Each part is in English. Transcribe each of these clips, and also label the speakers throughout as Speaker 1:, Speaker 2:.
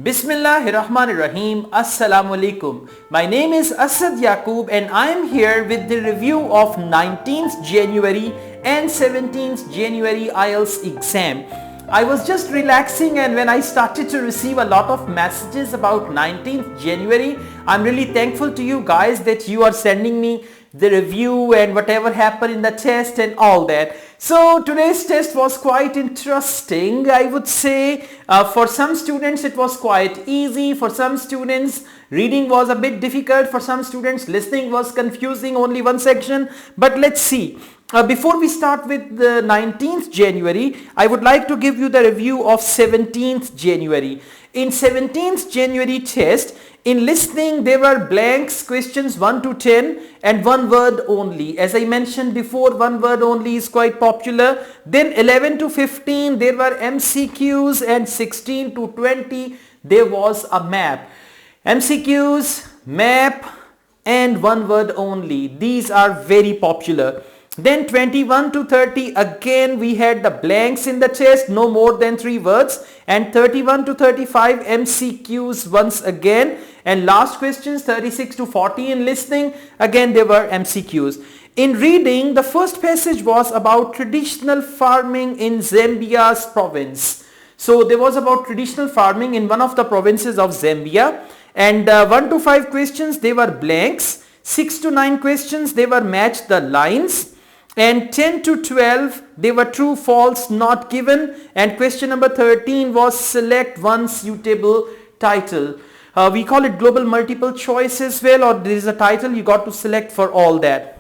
Speaker 1: Bismillahirrahmanirrahim. Assalamu alaikum. My name is Asad Yaqub and I am here with the review of 19th January and 17th January IELTS exam. I was just relaxing and when I started to receive a lot of messages about 19th January, I'm really thankful to you guys that you are sending me the review and whatever happened in the test and all that. So today's test was quite interesting. I would say for some students it was quite easy. For some students reading was a bit difficult. For some students listening was confusing, only one section. But let's see. Before we start with the 19th January, I would like to give you the review of 17th January. In 17th January test, in listening there were blanks, questions 1 to 10 and one word only. As I mentioned before, one word only is quite popular. Then 11 to 15 there were MCQs and 16 to 20 there was a map. MCQs, map and one word only. These are very popular. Then 21 to 30 again we had the blanks in the test, no more than 3 words, and 31 to 35 MCQs once again, and last questions 36 to 40 in listening, again there were MCQs. In reading, the first passage was about traditional farming in Zambia's province. So there was about traditional farming in one of the provinces of Zambia, and 1 to 5 questions they were blanks, 6 to 9 questions they were match the lines, and 10 to 12 they were true false not given, and question number 13 was select one suitable title. We call it global multiple choice as well, or there is a title you got to select for all that.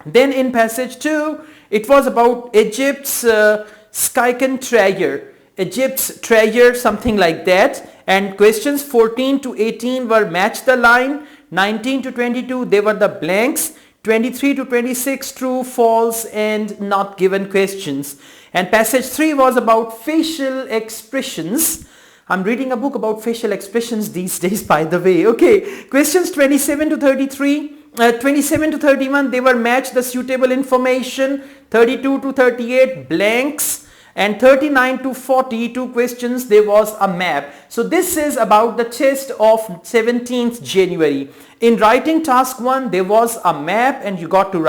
Speaker 1: Then in passage 2 it was about Egypt's Skycan treasure, Egypt's treasure, something like that, and questions 14 to 18 were match the line, 19 to 22 they were the blanks, 23 to 26 true, false and not given questions. And passage 3 was about facial expressions. I'm reading a book about facial expressions these days, by the way. Okay, questions 27 to 33, 27 to 31 they were match the suitable information, 32 to 38 blanks, and 39 to 42 questions there was a map. So this is about the test of 17th January. In writing task 1 there was a map and you had to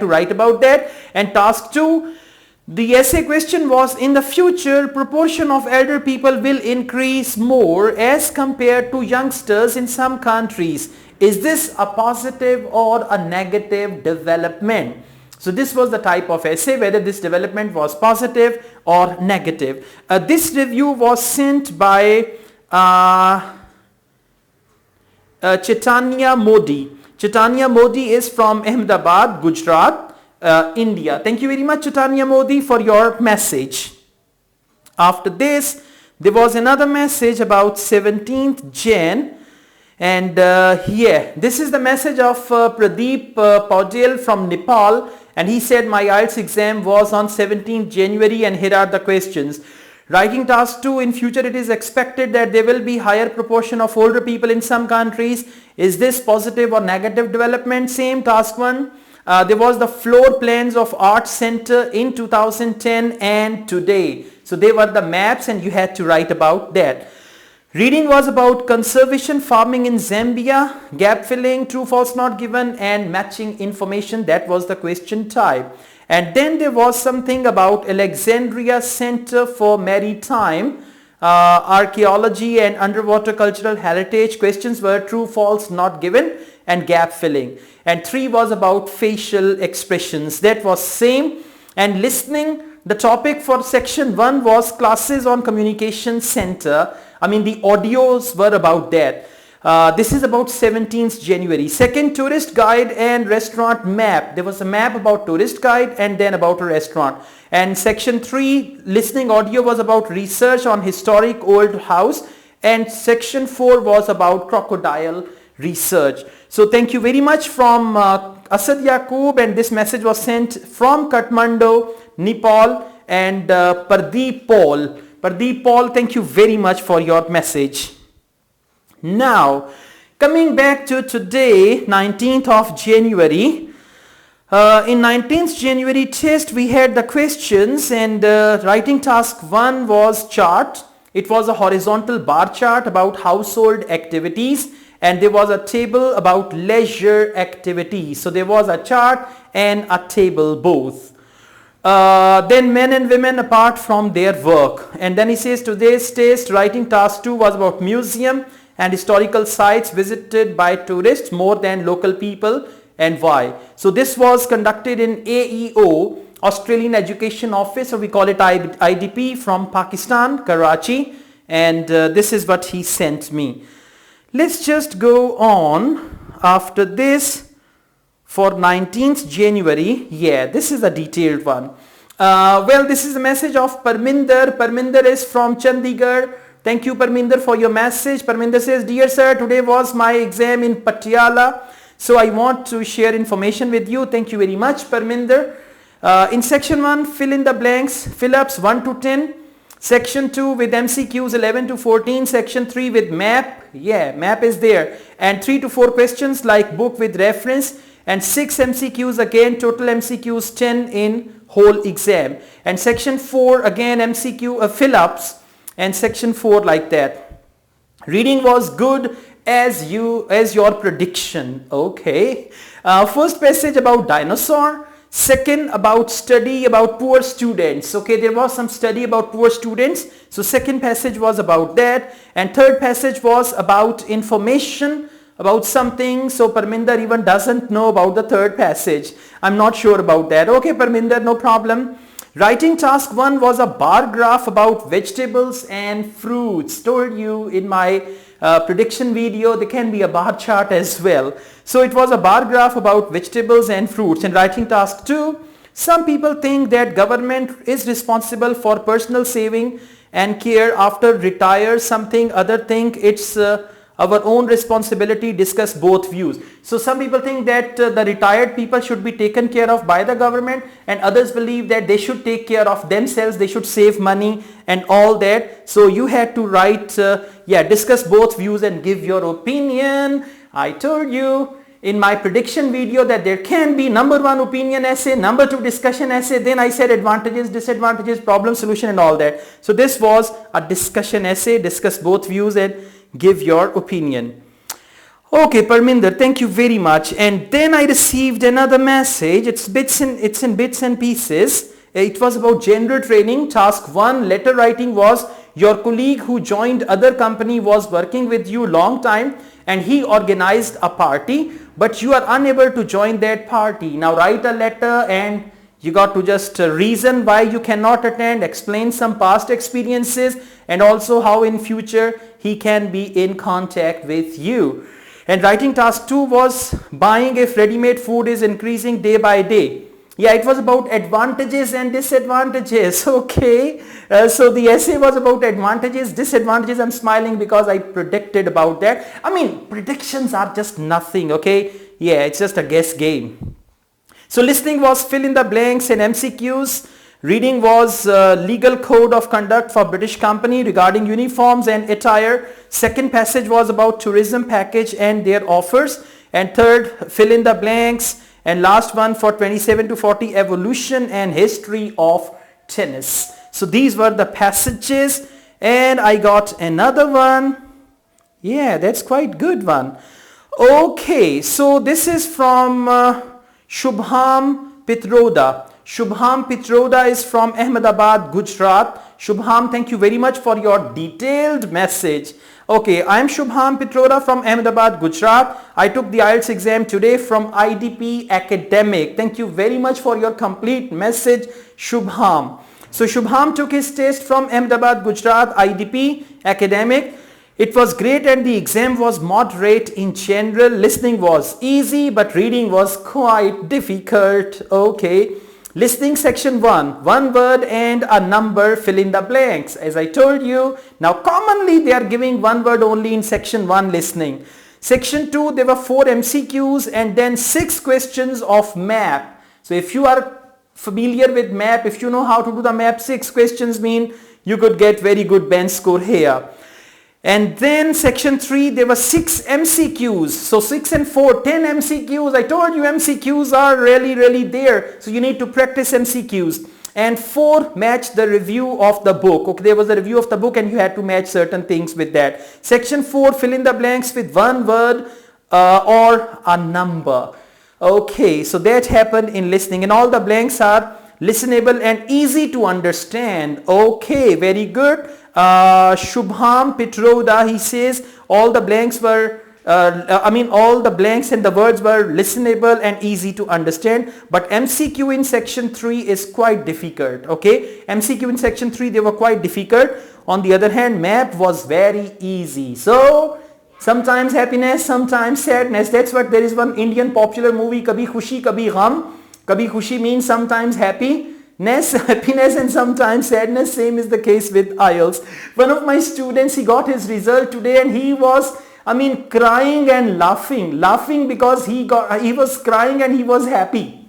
Speaker 1: write about that, and task 2 the essay question was, in the future proportion of elder people will increase more as compared to youngsters in some countries. Is this a positive or a negative development? So this was the type of essay, whether this development was positive or negative. This review was sent by Chaitanya Modi. Chaitanya Modi is from Ahmedabad, Gujarat, India. Thank you very much, Chaitanya Modi, for your message. After this, there was another message about 17th Jan. And this is the message of Pradeep Paudel from Nepal, and he said my IELTS exam was on 17th January and here are the questions. Writing task 2, in future it is expected that there will be higher proportion of older people in some countries. Is this positive or negative development? Same task 1. There was the floor plans of Art Center in 2010 and today. So they were the maps and you had to write about that. Reading was about conservation farming in Zambia, gap filling, true false not given, and matching information. That was the question type. And then there was something about Alexandria Center for Maritime Archaeology and Underwater Cultural Heritage. Questions were true false not given and gap filling. And 3 was about facial expressions. That was same. And listening, the topic for section 1 was classes on communication center. The audios were about that. This is about 17th January. Second, tourist guide and restaurant map. There was a map about tourist guide and then about a restaurant. And section 3, listening audio, was about research on historic old house. And section 4 was about crocodile research. So thank you very much from Asad Yaqub, and this message was sent from Kathmandu, Nepal, and Pradeep Paul. Pradeep Paul, thank you very much for your message. Now, coming back to today, 19th of January. In 19th January test, we had the questions, and writing task 1 was chart, It was a horizontal bar chart about household activities, and there was a table about leisure activities. So there was a chart and a table both. Then men and women apart from their work. And then he says today's test writing task 2 was about museum and historical sites visited by tourists more than local people, and why. So this was conducted in AEO, Australian Education Office, or we call it IDP, from Pakistan, Karachi, and this is what he sent me. Let's just go on after this. For 19th January, yeah, this is a detailed one. Well, this is a message of Parminder. Parminder is from Chandigarh. Thank you, Parminder, for your message. Parminder says, dear sir, today was my exam in Patiala, so I want to share information with you. Thank you very much, Parminder. In section 1, fill in the blanks, fill-ups 1 to 10. Section 2 with MCQs 11 to 14. Section 3 with map. Yeah, map is there. And 3 to 4 questions like book with reference. And 6 MCQs again, total MCQs 10 in whole exam. And section 4 again MCQ fill-ups, and section 4 like that. Reading was good as your prediction. Okay. First passage about dinosaur. Second about study about poor students. Okay, there was some study about poor students. So second passage was about that. And third passage was about information about something. So Parminder even doesn't know about the third passage. I'm not sure about that. Okay, Parminder, no problem. Writing task 1 was a bar graph about vegetables and fruits. Told you in my prediction video, there can be a bar chart as well. So it was a bar graph about vegetables and fruits. And writing task 2, some people think that government is responsible for personal saving and care after retire. Something other think it's our own responsibility. Discuss both views. So some people think that the retired people should be taken care of by the government, and others believe that they should take care of themselves, they should save money and all that. So you had to write, discuss both views and give your opinion. I told you in my prediction video that there can be number 1 opinion essay, number 2 discussion essay, then I said advantages, disadvantages, problem solution and all that. So this was a discussion essay, discuss both views and give your opinion. Okay, Parminder, thank you very much. And then I received another message. It's in bits and pieces. It was about general training. Task 1, letter writing was your colleague who joined other company was working with you long time and he organized a party, but you are unable to join that party. Now write a letter and you got to just reason why you cannot attend, explain some past experiences, and also how in future he can be in contact with you. And writing task 2 was buying if ready-made food is increasing day by day. Yeah, it was about advantages and disadvantages. Okay, so the essay was about advantages, disadvantages. I'm smiling because I predicted about that. I mean, predictions are just nothing. Okay, yeah, it's just a guess game. So listening was fill in the blanks and MCQs. Reading was legal code of conduct for British company regarding uniforms and attire. Second passage was about tourism package and their offers. And third, fill in the blanks. And last one for 27 to 40, evolution and history of tennis. So these were the passages. And I got another one. Yeah, that's quite good one. Okay, so this is from Shubham Pitroda. Shubham Pitroda is from Ahmedabad, Gujarat. Shubham, thank you very much for your detailed message. Okay, I am Shubham Pitroda from Ahmedabad, Gujarat. I took the IELTS exam today from IDP Academic. Thank you very much for your complete message, Shubham. So Shubham took his test from Ahmedabad, Gujarat, IDP Academic. It was great and the exam was moderate in general. Listening was easy but reading was quite difficult. Okay. Listening section 1, one word and a number, fill in the blanks. As I told you, now commonly they are giving one word only in section 1 listening. Section 2, there were 4 MCQs and then 6 questions of map. So if you are familiar with map, if you know how to do the map, 6 questions mean you could get very good bench score here. And then section 3, there were 6 MCQs. So 6 and 4, 10 MCQs. I told you MCQs are really there. So you need to practice MCQs. And 4, match the review of the book. Okay, there was a review of the book and you had to match certain things with that. Section 4, fill in the blanks with one word or a number. Okay, so that happened in listening, and all the blanks are listenable and easy to understand. Okay, very good. Shubham Pitroda, he says all the blanks were all the blanks and the words were listenable and easy to understand, but MCQ in section 3 is quite difficult. Okay, MCQ in section 3, they were quite difficult. On the other hand, map was very easy. So sometimes happiness, sometimes sadness. That's what, there is one Indian popular movie, Kabhi Khushi Kabhi Gham. Kabhi Khushi means sometimes happiness, and sometimes sadness. Same is the case with IELTS. One of my students, he got his result today and he was crying and laughing because he was crying and he was happy.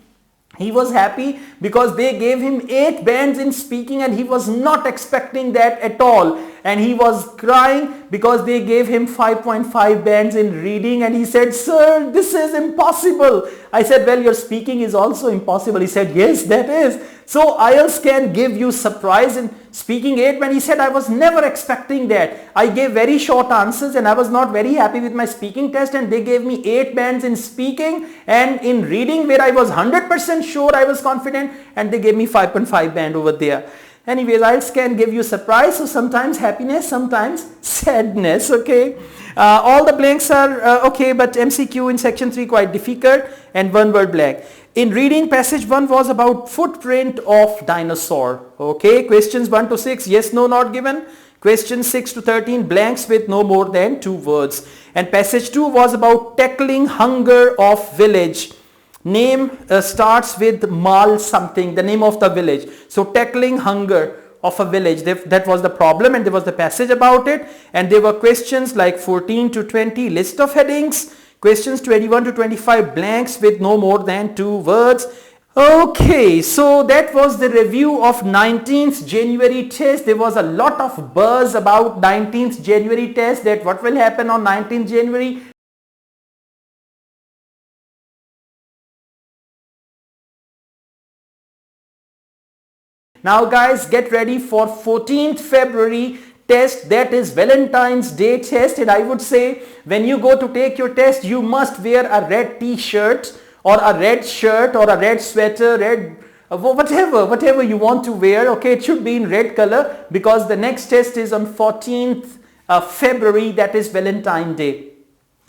Speaker 1: He was happy because they gave him 8 bands in speaking and he was not expecting that at all. And he was crying because they gave him 5.5 bands in reading, and he said, "Sir, this is impossible." I said, "Well, your speaking is also impossible." He said, "Yes, that is." So IELTS can give you surprise in speaking 8 band. He said, "I was never expecting that. I gave very short answers and I was not very happy with my speaking test, and they gave me 8 bands in speaking and in reading where I was 100% sure, I was confident, and they gave me 5.5 band over there." Anyways, IELTS can give you surprise. So sometimes happiness, sometimes sadness. Okay. All the blanks are okay, but MCQ in section 3 quite difficult, and one word blank. In reading, passage 1 was about footprint of dinosaur. Okay. Questions 1 to 6, yes, no, not given. Questions 6 to 13, blanks with no more than 2 words. And passage 2 was about tackling hunger of village. Name starts with Mal something, the name of the village. So tackling hunger of a village, that was the problem, and there was the passage about it. And there were questions like 14 to 20, list of headings. Questions 21 to 25, blanks with no more than 2 words. Okay, so that was the review of 19th January test. There was a lot of buzz about 19th January test, that what will happen on 19th January. Now guys, get ready for 14th February test, that is Valentine's Day test. And I would say when you go to take your test, you must wear a red t-shirt or a red shirt or a red sweater, red whatever you want to wear. Okay, it should be in red color because the next test is on 14th February, that is Valentine's Day.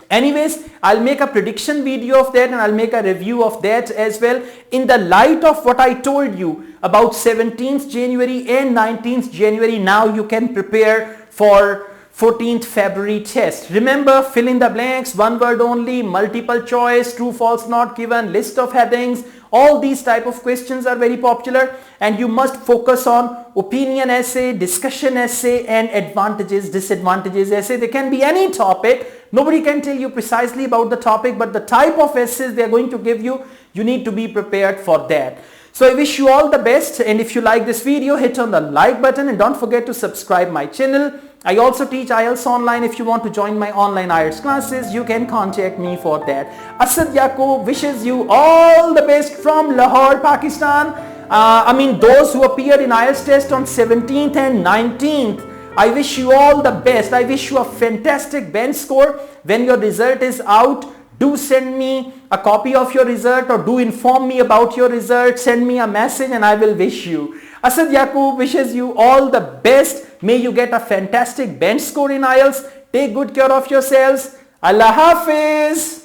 Speaker 1: Anyways, I'll make a prediction video of that and I'll make a review of that as well in the light of what I told you about 17th January and 19th January. Now you can prepare for 14th February test. Remember, fill in the blanks, one word only, multiple choice, true, false, not given, list of headings. All these type of questions are very popular, and you must focus on opinion essay, discussion essay, and advantages, disadvantages essay. They can be any topic. Nobody can tell you precisely about the topic, but the type of essays they are going to give you, you need to be prepared for that. So I wish you all the best, and if you like this video, hit on the like button and don't forget to subscribe my channel. I also teach IELTS online. If you want to join my online IELTS classes, you can contact me for that. Asad Yaqub wishes you all the best from Lahore, Pakistan. Those who appeared in IELTS test on 17th and 19th, I wish you all the best. I wish you a fantastic bench score. When your result is out, do send me a copy of your result or do inform me about your result. Send me a message and I will wish you. Asad Yaqub wishes you all the best. May you get a fantastic bench score in IELTS. Take good care of yourselves. Allah Hafiz.